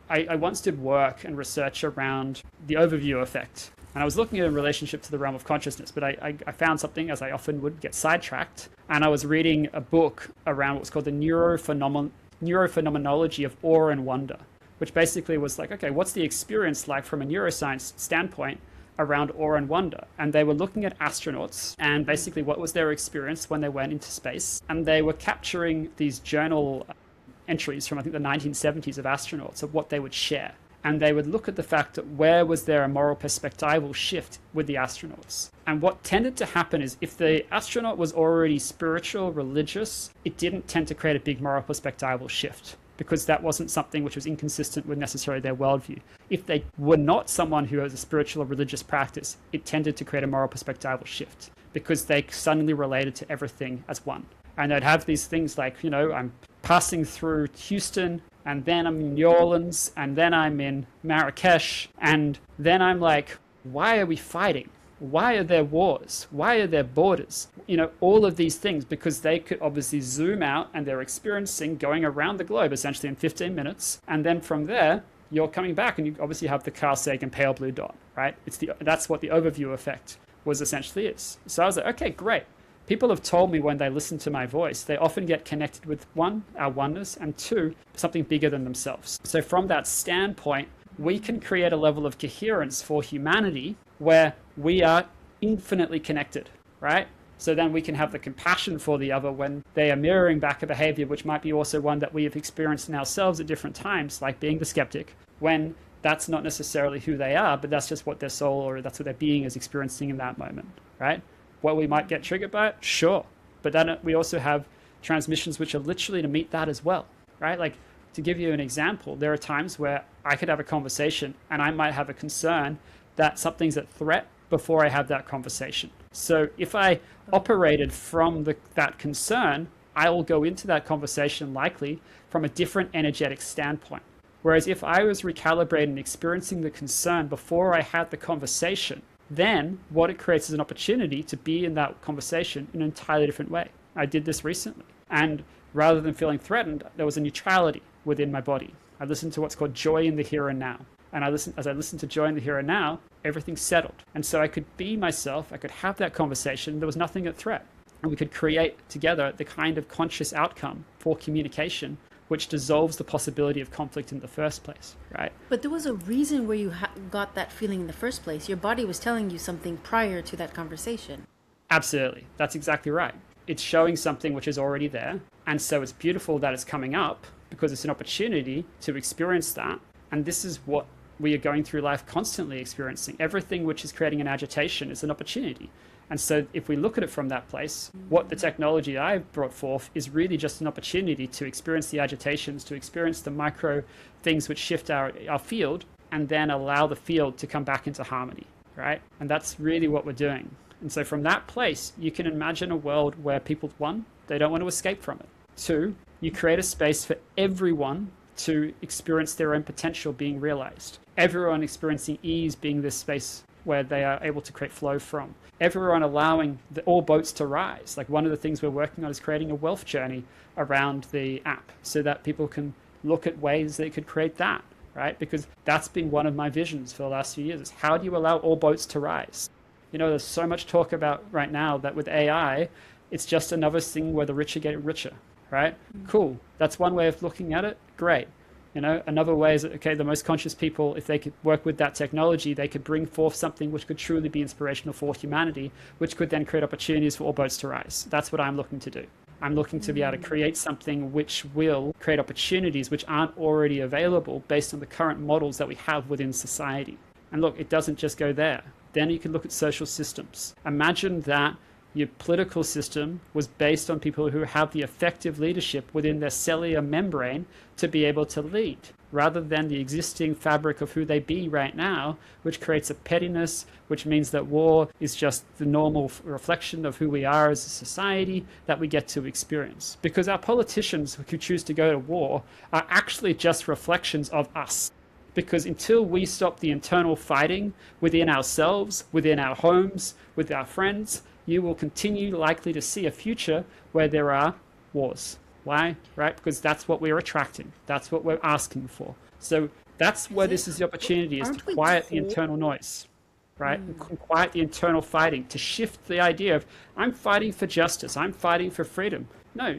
I once did work and research around the overview effect. And I was looking at it in relationship to the realm of consciousness, but I found something, as I often would, get sidetracked. And I was reading a book around what's called the neurophenomenology of awe and wonder, which basically was like, okay, what's the experience like from a neuroscience standpoint around awe and wonder? And they were looking at astronauts and basically what was their experience when they went into space. And they were capturing these journal entries from, I think, the 1970s of astronauts of what they would share. And they would look at the fact that where was there a moral perspectival shift with the astronauts. And what tended to happen is if the astronaut was already spiritual, religious, it didn't tend to create a big moral perspectival shift, because that wasn't something which was inconsistent with necessarily their worldview. If they were not someone who has a spiritual or religious practice, it tended to create a moral perspectival shift because they suddenly related to everything as one. And they'd have these things like, I'm passing through Houston, and then I'm in New Orleans, and then I'm in Marrakesh, and then I'm like, why are we fighting? Why are there wars? Why are there borders? All of these things, because they could obviously zoom out and they're experiencing going around the globe essentially in 15 minutes. And then from there, you're coming back and you obviously have the Carl Sagan pale blue dot, right? That's what the overview effect was essentially is. So I was like, okay, great. People have told me when they listen to my voice, they often get connected with one, our oneness, and two, something bigger than themselves. So from that standpoint, we can create a level of coherence for humanity where we are infinitely connected, right? So then we can have the compassion for the other when they are mirroring back a behavior, which might be also one that we have experienced in ourselves at different times, like being the skeptic, when that's not necessarily who they are, but that's just what their soul or that's what their being is experiencing in that moment, right? What we might get triggered by it, sure. But then we also have transmissions which are literally to meet that as well, right? Like, to give you an example, there are times where I could have a conversation and I might have a concern that something's at threat before I have that conversation. So if I operated from that concern, I will go into that conversation likely from a different energetic standpoint. Whereas if I was recalibrating and experiencing the concern before I had the conversation, then what it creates is an opportunity to be in that conversation in an entirely different way. I did this recently. And rather than feeling threatened, there was a neutrality within my body. I listened to what's called joy in the here and now. And as I listened to joy in the here and now, everything settled. And so I could be myself, I could have that conversation, there was nothing at threat. And we could create together the kind of conscious outcome for communication which dissolves the possibility of conflict in the first place, right? But there was a reason where you got that feeling in the first place. Your body was telling you something prior to that conversation. Absolutely. That's exactly right. It's showing something which is already there. And so it's beautiful that it's coming up because it's an opportunity to experience that. And this is what we are going through life constantly experiencing. Everything which is creating an agitation is an opportunity. And so if we look at it from that place, what the technology I've brought forth is really just an opportunity to experience the agitations, to experience the micro things which shift our field, and then allow the field to come back into harmony, right? And that's really what we're doing. And so from that place, you can imagine a world where people, one, they don't want to escape from it. Two, you create a space for everyone to experience their own potential being realized. Everyone experiencing ease being this space where they are able to create flow from. Everyone allowing all boats to rise. Like one of the things we're working on is creating a wealth journey around the app so that people can look at ways they could create that, right? Because that's been one of my visions for the last few years is how do you allow all boats to rise? You know, there's so much talk about right now that with AI, it's just another thing where the richer get richer, right? Cool. That's one way of looking at it. Great. You know, another way is that, okay, the most conscious people, if they could work with that technology, they could bring forth something which could truly be inspirational for humanity, which could then create opportunities for all boats to rise. That's what I'm looking to do. I'm looking to be able to create something which will create opportunities which aren't already available based on the current models that we have within society. And look, it doesn't just go there. Then you can look at social systems. Imagine that your political system was based on people who have the effective leadership within their cellular membrane to be able to lead, rather than the existing fabric of who they be right now, which creates a pettiness, which means that war is just the normal reflection of who we are as a society that we get to experience. Because our politicians who choose to go to war are actually just reflections of us. Because until we stop the internal fighting within ourselves, within our homes, with our friends, you will continue likely to see a future where there are wars. Why? Right? Because that's what we're attracting. That's what we're asking for. So that's where this is the opportunity, is to quiet the internal noise, right? And quiet the internal fighting, to shift the idea of, I'm fighting for justice, I'm fighting for freedom. No,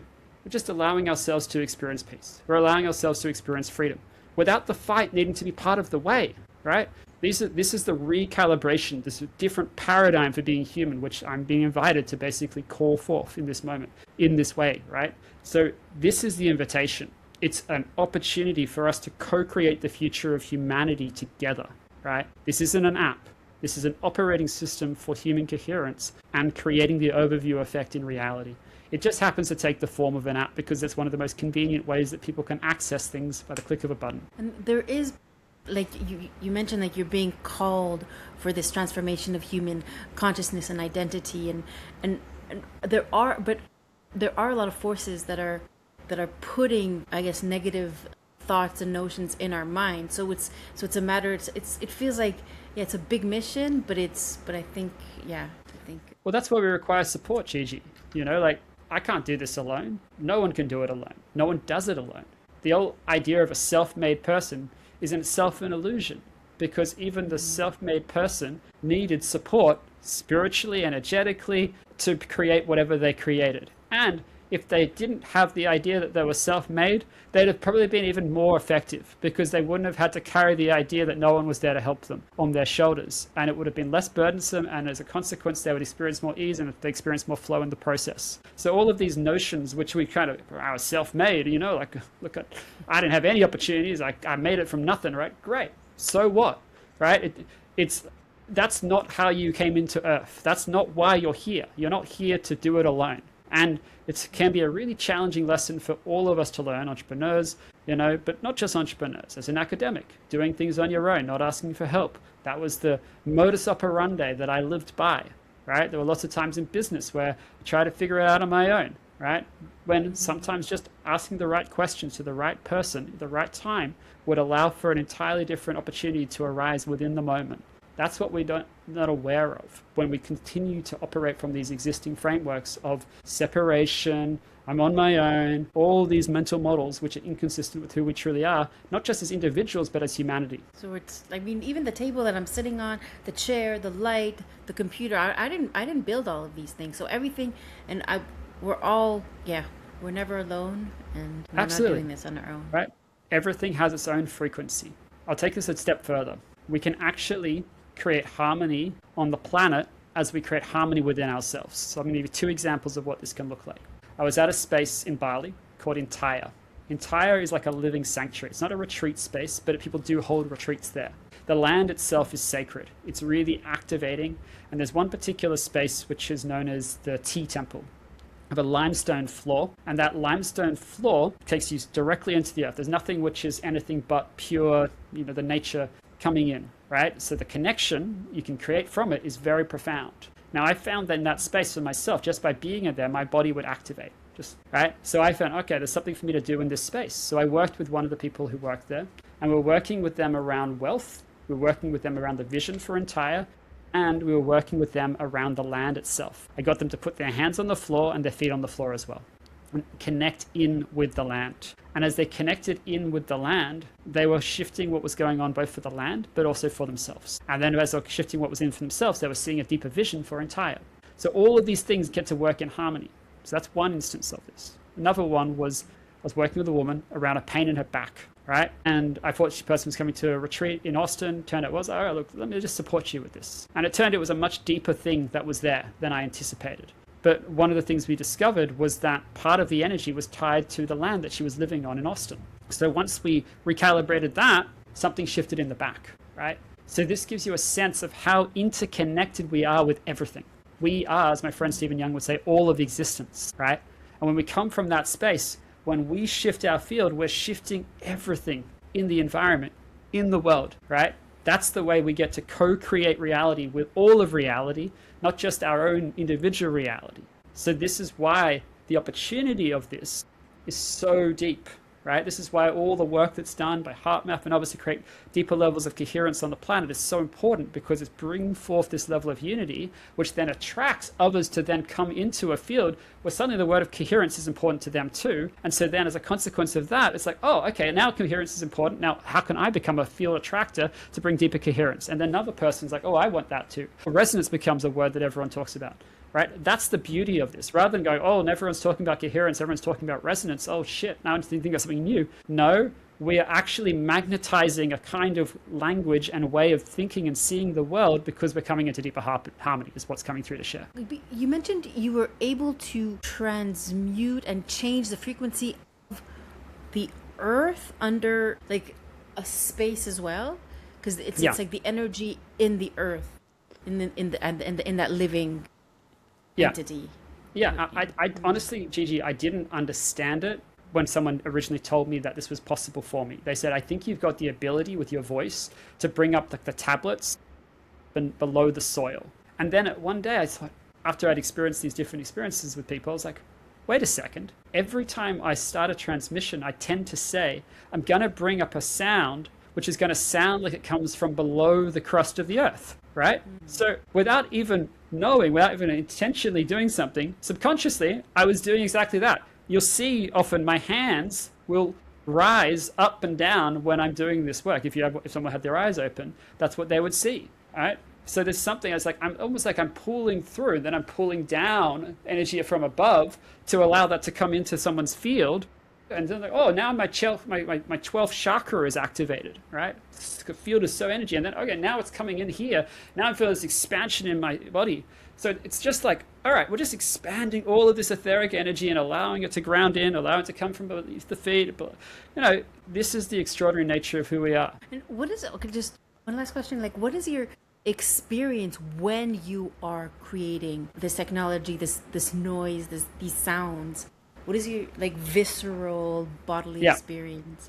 we're just allowing ourselves to experience peace. We're allowing ourselves to experience freedom without the fight needing to be part of the way, right? This is the recalibration, this different paradigm for being human, which I'm being invited to basically call forth in this moment, in this way, right? So this is the invitation. It's an opportunity for us to co-create the future of humanity together, right? This isn't an app. This is an operating system for human coherence and creating the overview effect in reality. It just happens to take the form of an app because it's one of the most convenient ways that people can access things by the click of a button. And there is, like you mentioned, like you're being called for this transformation of human consciousness and identity, and there are a lot of forces that are putting, I guess, negative thoughts and notions in our mind. So it's a matter. It feels like, yeah, it's a big mission, but I think. Well, that's why we require support, Gigi. You know, like I can't do this alone. No one can do it alone. No one does it alone. The old idea of a self-made person is in itself an illusion, because even the self-made person needed support spiritually, energetically, to create whatever they created. And if they didn't have the idea that they were self-made, they'd have probably been even more effective, because they wouldn't have had to carry the idea that no one was there to help them on their shoulders. And it would have been less burdensome, and as a consequence, they would experience more ease and they experience more flow in the process. So all of these notions, which we kind of are self-made, you know, like, look at, I didn't have any opportunities, I made it from nothing, right? Great. So what, right? That's not how you came into Earth. That's not why you're here. You're not here to do it alone. And it can be a really challenging lesson for all of us to learn, entrepreneurs, you know, but not just entrepreneurs. As an academic, doing things on your own, not asking for help. That was the modus operandi that I lived by, right? There were lots of times in business where I tried to figure it out on my own, right? When sometimes just asking the right questions to the right person at the right time would allow for an entirely different opportunity to arise within the moment. That's what we're not aware of when we continue to operate from these existing frameworks of separation, I'm on my own, all these mental models which are inconsistent with who we truly are, not just as individuals, but as humanity. So it's, I mean, even the table that I'm sitting on, the chair, the light, the computer, I didn't build all of these things. So everything, and we're all, we're never alone, and we're Absolutely. not doing this on our own. Right? Everything has its own frequency. I'll take this a step further. We can actually create harmony on the planet as we create harmony within ourselves. So I'm going to give you 2 examples of what this can look like. I was at a space in Bali called Intaya. Intaya is like a living sanctuary. It's not a retreat space, but people do hold retreats there. The land itself is sacred. It's really activating. And there's one particular space which is known as the tea temple. Of a limestone floor, and that limestone floor takes you directly into the earth. There's nothing which is anything but pure, the nature coming in, right? So the connection you can create from it is very profound. Now, I found that in that space for myself, just by being in there, my body would activate, right? So I found, okay, there's something for me to do in this space. So I worked with one of the people who worked there, and we were working with them around wealth. We were working with them around the vision for Entire, and we were working with them around the land itself. I got them to put their hands on the floor and their feet on the floor as well, and connect in with the land. And as they connected in with the land, they were shifting what was going on both for the land, but also for themselves. And then as they were shifting what was in for themselves, they were seeing a deeper vision for Entire. So all of these things get to work in harmony. So that's one instance of this. Another one was, I was working with a woman around a pain in her back, right? And I thought this person was coming to a retreat in Austin. Turned out it was, all right, look, let me just support you with this. And it turned out it was a much deeper thing that was there than I anticipated. But one of the things we discovered was that part of the energy was tied to the land that she was living on in Austin. So once we recalibrated that, something shifted in the back, right? So this gives you a sense of how interconnected we are with everything. We are, as my friend Stephen Young would say, all of existence, right? And when we come from that space, when we shift our field, we're shifting everything in the environment, in the world, right? That's the way we get to co-create reality with all of reality, not just our own individual reality. So this is why the opportunity of this is so deep, right? This is why all the work that's done by HeartMath and obviously create deeper levels of coherence on the planet is so important, because it's bringing forth this level of unity, which then attracts others to then come into a field where suddenly the word of coherence is important to them too. And so then as a consequence of that, it's like, oh, okay, now coherence is important. Now, how can I become a field attractor to bring deeper coherence? And then another person's like, oh, I want that too. Resonance becomes a word that everyone talks about. Right? That's the beauty of this. Rather than going, oh, and everyone's talking about coherence, everyone's talking about resonance. Oh, shit, now I need to think of something new. No, we are actually magnetizing a kind of language and way of thinking and seeing the world, because we're coming into deeper harmony is what's coming through to share. You mentioned you were able to transmute and change the frequency of the earth under like a space as well, because it's like the energy in the earth, in that living entity. Yeah, I honestly, Gigi, I didn't understand it when someone originally told me that this was possible for me. They said, I think you've got the ability with your voice to bring up the tablets below the soil. And then one day I thought, after I'd experienced these different experiences with people, I was like, wait a second. Every time I start a transmission, I tend to say, I'm going to bring up a sound which is going to sound like it comes from below the crust of the earth, right? So without even knowing, without even intentionally doing something, subconsciously, I was doing exactly that. You'll see often my hands will rise up and down when I'm doing this work. If someone had their eyes open, that's what they would see, right? So there's something, I was like, I'm almost like I'm pulling through, then I'm pulling down energy from above to allow that to come into someone's field. And then like, oh, now my 12th chakra is activated, right? The field is so energy. And then, okay, now it's coming in here. Now I feel this expansion in my body. So it's just like, all right, we're just expanding all of this etheric energy and allowing it to ground in, allowing it to come from beneath the feet. This is the extraordinary nature of who we are. And what is it? Okay, just one last question. Like, what is your experience when you are creating this technology, this noise, these sounds? What is your visceral bodily experience?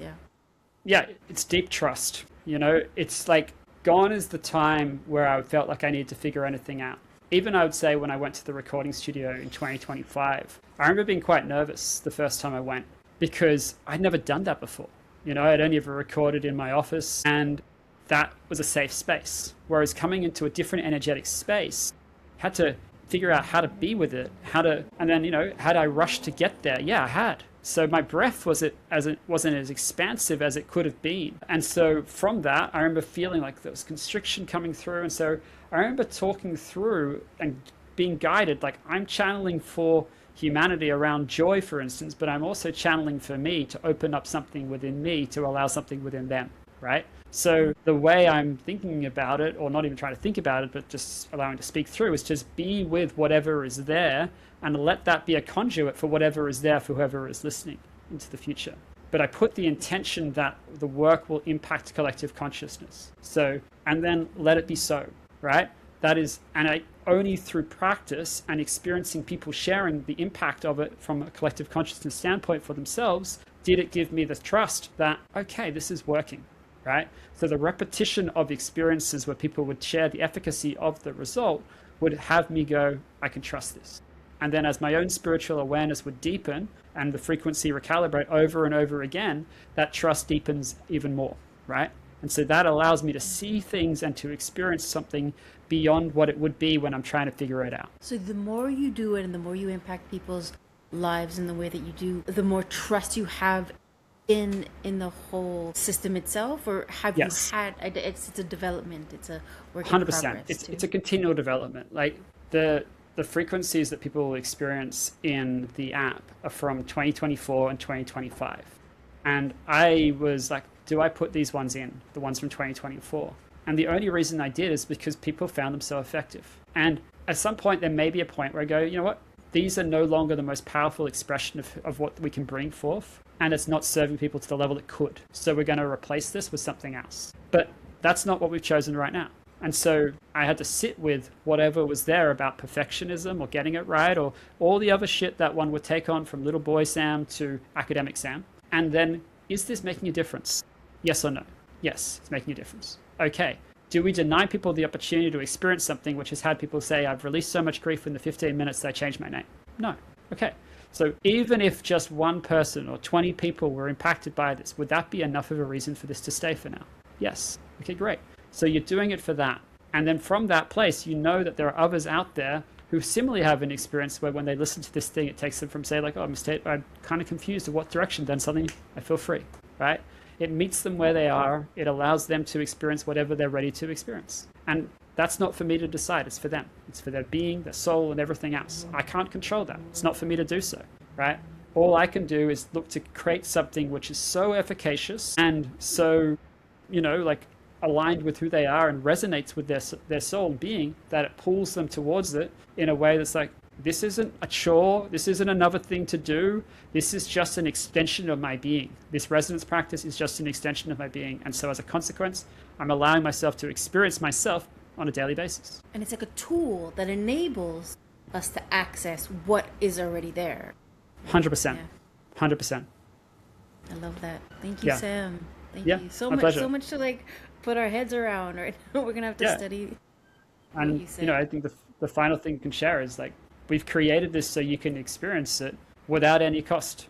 Yeah, it's deep trust. It's like gone is the time where I felt like I needed to figure anything out. Even I would say when I went to the recording studio in 2025, I remember being quite nervous the first time I went, because I'd never done that before. I'd only ever recorded in my office, and that was a safe space. Whereas coming into a different energetic space, had to figure out how to be with it, and then, had I rushed to get there? Yeah, I had. So my breath wasn't as expansive as it could have been. And so from that, I remember feeling like there was constriction coming through. And so I remember talking through and being guided, like I'm channeling for humanity around joy, for instance, but I'm also channeling for me to open up something within me to allow something within them, right? So the way I'm thinking about it, or not even trying to think about it, but just allowing to speak through, is just be with whatever is there and let that be a conduit for whatever is there for whoever is listening into the future. But I put the intention that the work will impact collective consciousness. So, and then let it be so, right? That is, and I only through practice and experiencing people sharing the impact of it from a collective consciousness standpoint for themselves, did it give me the trust that, okay, this is working, right? So the repetition of experiences where people would share the efficacy of the result would have me go, I can trust this. And then as my own spiritual awareness would deepen and the frequency recalibrate over and over again, that trust deepens even more, right? And so that allows me to see things and to experience something beyond what it would be when I'm trying to figure it out. So the more you do it and the more you impact people's lives in the way that you do, the more trust you have in the whole system itself, or have Yes. you had, it's a development, it's a work in 100%. progress. It's a continual development. Like the frequencies that people will experience in the app are from 2024 and 2025. And I was like, do I put these ones in, the ones from 2024? And the only reason I did is because people found them so effective. And at some point, there may be a point where I go, you know what? These are no longer the most powerful expression of what we can bring forth. And it's not serving people to the level it could. So we're going to replace this with something else. But that's not what we've chosen right now. And so I had to sit with whatever was there about perfectionism or getting it right, or all the other shit that one would take on from little boy Sam to academic Sam. And then, is this making a difference? Yes or no? Yes, it's making a difference. Okay. Do we deny people the opportunity to experience something which has had people say, I've released so much grief in the 15 minutes that I changed my name? No. Okay. So even if just one person or 20 people were impacted by this, would that be enough of a reason for this to stay for now? Yes. Okay, great. So you're doing it for that. And then from that place, you know that there are others out there who similarly have an experience where when they listen to this thing, it takes them from say like, oh, I'm kind of confused of what direction, then suddenly I feel free, right? It meets them where they are. It allows them to experience whatever they're ready to experience. And that's not for me to decide. It's for them. It's for their being, their soul, and everything else. I can't control that. It's not for me to do so, right? All I can do is look to create something which is so efficacious and so, like aligned with who they are and resonates with their soul and being, that it pulls them towards it in a way that's like, this isn't a chore. This isn't another thing to do. This is just an extension of my being. This resonance practice is just an extension of my being. And so as a consequence, I'm allowing myself to experience myself on a daily basis. And it's like a tool that enables us to access what is already there. 100%. Yeah. 100%. I love that. Thank you, Sam. Thank Yeah, you. So my much, pleasure. so much to like put our heads around, right? We're gonna have to study. And you said. I think the final thing you can share is like, we've created this so you can experience it without any cost.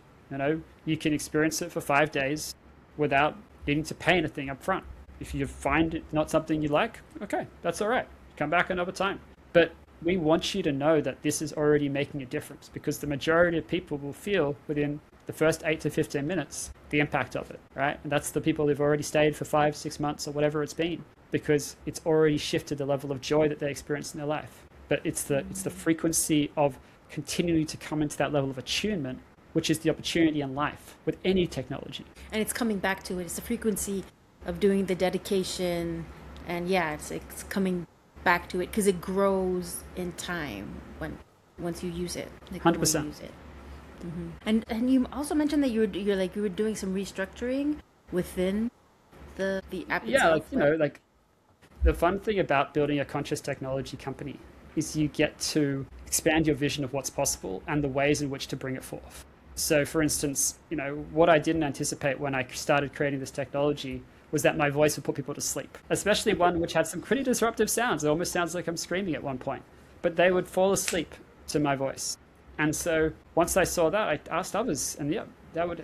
You can experience it for 5 days without needing to pay anything up front. If you find it not something you like, okay, that's all right. Come back another time. But we want you to know that this is already making a difference, because the majority of people will feel within the first 8 to 15 minutes the impact of it, right? And that's the people who've already stayed for 5, 6 months or whatever it's been, because it's already shifted the level of joy that they experience in their life. But it's the frequency of continuing to come into that level of attunement, which is the opportunity in life with any technology. And it's coming back to it. It's the frequency of doing the dedication, and it's coming back to it because it grows in time once you use it. Like 100%. When you use it. Mm-hmm. And you also mentioned that you were doing some restructuring within the app itself. Like the fun thing about building a conscious technology company is you get to expand your vision of what's possible and the ways in which to bring it forth. So for instance, what I didn't anticipate when I started creating this technology was that my voice would put people to sleep, especially one which had some pretty disruptive sounds. It almost sounds like I'm screaming at one point, but they would fall asleep to my voice. And so once I saw that, I asked others, and it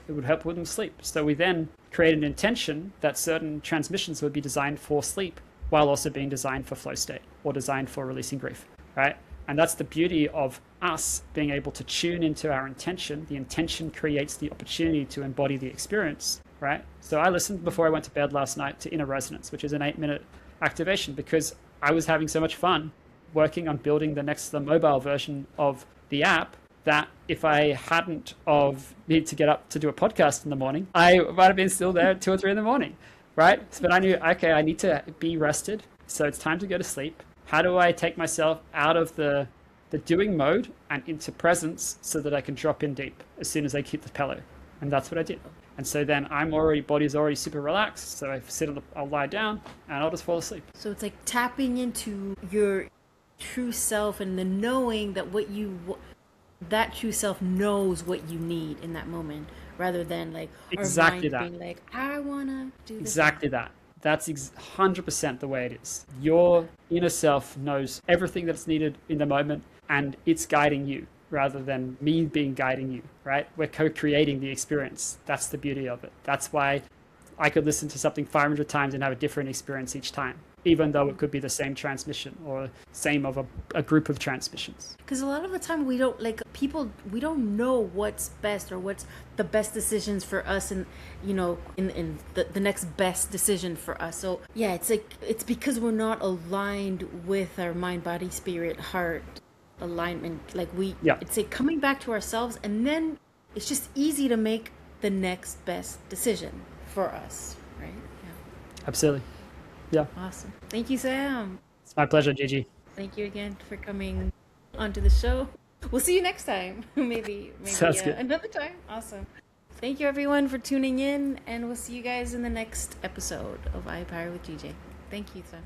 would help with them sleep. So we then created an intention that certain transmissions would be designed for sleep while also being designed for flow state or designed for releasing grief, right? And that's the beauty of us being able to tune into our intention. The intention creates the opportunity to embody the experience, right? So I listened before I went to bed last night to Inner Resonance, which is an 8-minute activation, because I was having so much fun working on building the mobile version of the app, that if I hadn't of needed to get up to do a podcast in the morning, I might have been still there at 2 or 3 in the morning, right? But I knew, okay, I need to be rested, so it's time to go to sleep. How do I take myself out of the doing mode and into presence so that I can drop in deep as soon as I hit the pillow? And that's what I did. And so then body's already super relaxed. So I'll lie down and I'll just fall asleep. So it's like tapping into your true self and the knowing that that true self knows what you need in that moment, rather than like exactly our mind being like, I wanna do this. Exactly that. That's 100% the way it is. Your inner self knows everything that's needed in the moment, and it's guiding you rather than me guiding you, right? We're co-creating the experience. That's the beauty of it. That's why I could listen to something 500 times and have a different experience each time, even though it could be the same transmission or same of a group of transmissions. Because a lot of the time we don't we don't know what's best or what's the best decisions for us, and in the next best decision for us. So yeah, it's because we're not aligned with our mind, body, spirit, heart alignment. It's like coming back to ourselves, and then it's just easy to make the next best decision for us, right? Yeah. Absolutely. Yeah. Awesome. Thank you, Sam. It's my pleasure, Gigi. Thank you again for coming onto the show. We'll see you next time. maybe Sounds good. Another time. Awesome. Thank you, everyone, for tuning in, and we'll see you guys in the next episode of iPower with GJ. Thank you, Sam.